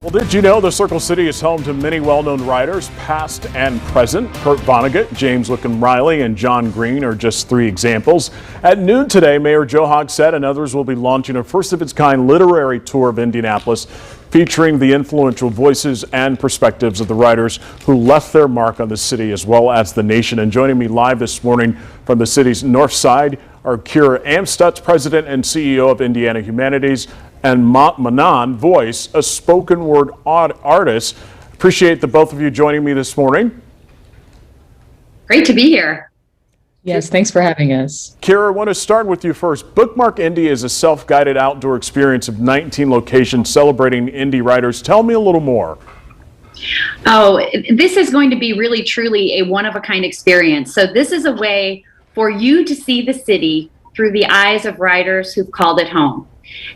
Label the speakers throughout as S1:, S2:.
S1: Well, did you know the Circle City is home to many well-known writers, past and present? Kurt Vonnegut, James Wickham Riley, and John Green are just three examples. At noon today, Mayor Joe Hogsett and others will be launching a first-of-its-kind literary tour of Indianapolis, featuring the influential voices and perspectives of the writers who left their mark on the city as well as the nation. And joining me live this morning from the city's north side are Kira Amstutz, President and CEO of Indiana Humanities, and Manon Voice, a spoken word artist. Appreciate the both of you joining me this morning.
S2: Great to be here.
S3: Yes, thanks for having us.
S1: Kira, I want to start with you first. Bookmark Indy is a self-guided outdoor experience of 19 locations celebrating indie writers. Tell me a little more.
S2: Oh, this is going to be really, truly a one-of-a-kind experience. So this is a way for you to see the city through the eyes of writers who've called it home.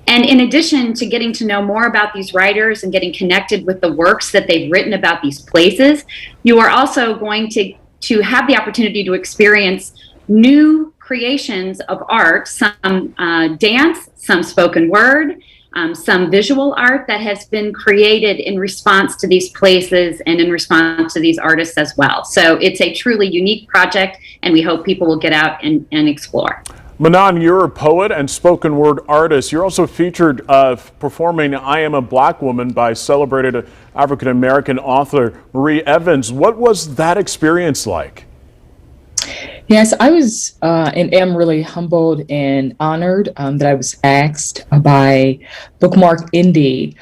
S2: And in addition to getting to know more about these writers and getting connected with the works that they've written about these places, you are also going to have the opportunity to experience new creations of art, some dance, some spoken word, some visual art that has been created in response to these places and in response to these artists as well. So it's a truly unique project, and we hope people will get out and explore.
S1: Manon, you're a poet and spoken word artist. You're also featured performing I Am a Black Woman by celebrated African-American author Marie Evans. What was that experience like?
S3: Yes, I was and am really humbled and honored that I was asked by Bookmark Indy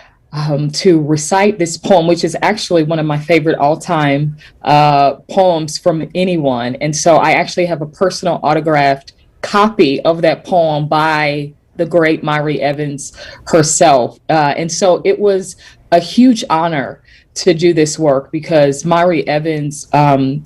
S3: to recite this poem, which is actually one of my favorite all-time poems from anyone. And so I actually have a personal autographed copy of that poem by the great Marie Evans herself. And so it was a huge honor to do this work because Marie Evans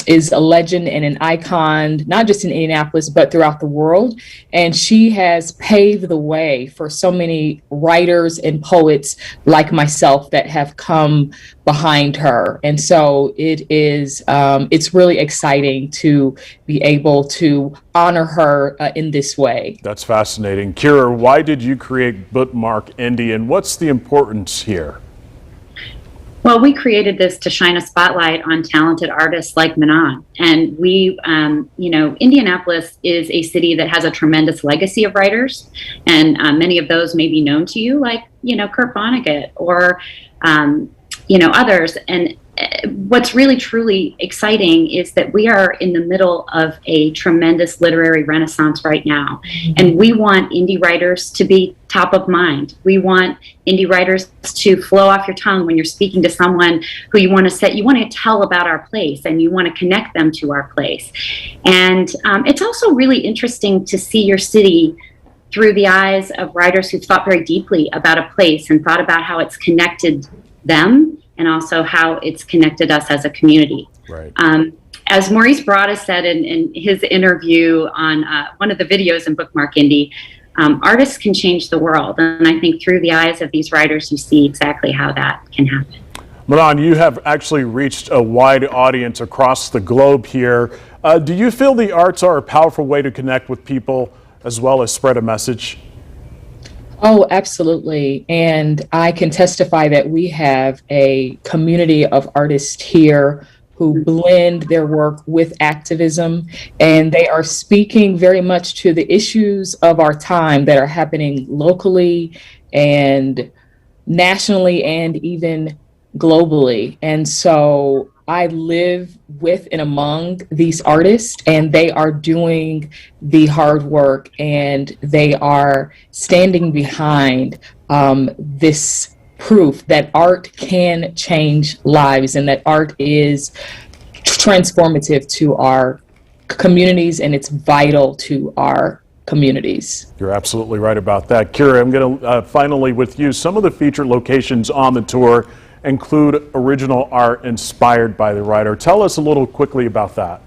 S3: is a legend and an icon, not just in Indianapolis, but throughout the world. And she has paved the way for so many writers and poets like myself that have come behind her. And so it's really exciting to be able to honor her in this way.
S1: That's fascinating. Kira, why did you create Bookmark Indy, and what's the importance here?
S2: Well, we created this to shine a spotlight on talented artists like Manon. And we, Indianapolis is a city that has a tremendous legacy of writers. And many of those may be known to you, like, Kurt Vonnegut or, others. And what's really, truly exciting is that we are in the middle of a tremendous literary renaissance right now. And we want indie writers to be top of mind. We want indie writers to flow off your tongue when you're speaking to someone who you want to tell about our place and you want to connect them to our place. And it's also really interesting to see your city through the eyes of writers who've thought very deeply about a place and thought about how it's connected them and also how it's connected us as a community.
S1: Right.
S2: As Maurice Broaddus said in his interview on one of the videos in Bookmark Indy, artists can change the world. And I think through the eyes of these writers, you see exactly how that can happen.
S1: Manon, you have actually reached a wide audience across the globe here. Do you feel the arts are a powerful way to connect with people as well as spread a message?
S3: Oh, absolutely. And I can testify that we have a community of artists here who blend their work with activism, and they are speaking very much to the issues of our time that are happening locally and nationally and even globally. And so I live with and among these artists, and they are doing the hard work and they are standing behind this proof that art can change lives and that art is transformative to our communities and it's vital to our communities.
S1: You're absolutely right about that. Kira, I'm going to finally with you. Some of the featured locations on the tour include original art inspired by the writer. Tell us a little quickly about that.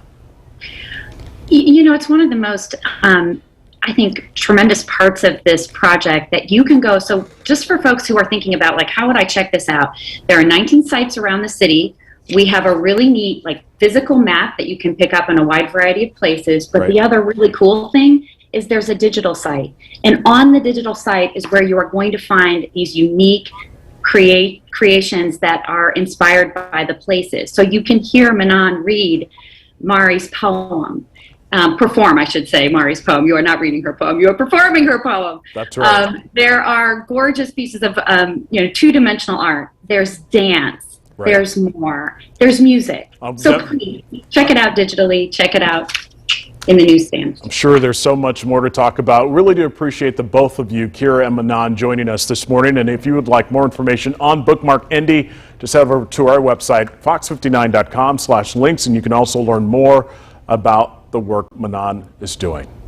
S2: It's one of the most, I think, tremendous parts of this project that you can go. So just for folks who are thinking about, like, how would I check this out? There are 19 sites around the city. We have a really neat, physical map that you can pick up in a wide variety of places. But
S1: Right.
S2: The other really cool thing is there's a digital site. And on the digital site is where you are going to find these unique create creations that are inspired by the places. So you can hear Manon read Mari's poem. Perform, I should say, Mari's poem. You are not reading her poem. You are performing her poem.
S1: That's right.
S2: There are gorgeous pieces of, two-dimensional art. There's dance.
S1: Right.
S2: There's more. There's music. So
S1: yep.
S2: please, check it out digitally. Check it out in the newsstand.
S1: I'm sure there's so much more to talk about. Really do appreciate the both of you, Kira and Manon, joining us this morning. And if you would like more information on Bookmark Indy, just head over to our website, fox59.com/links, and you can also learn more about the work Manon is doing.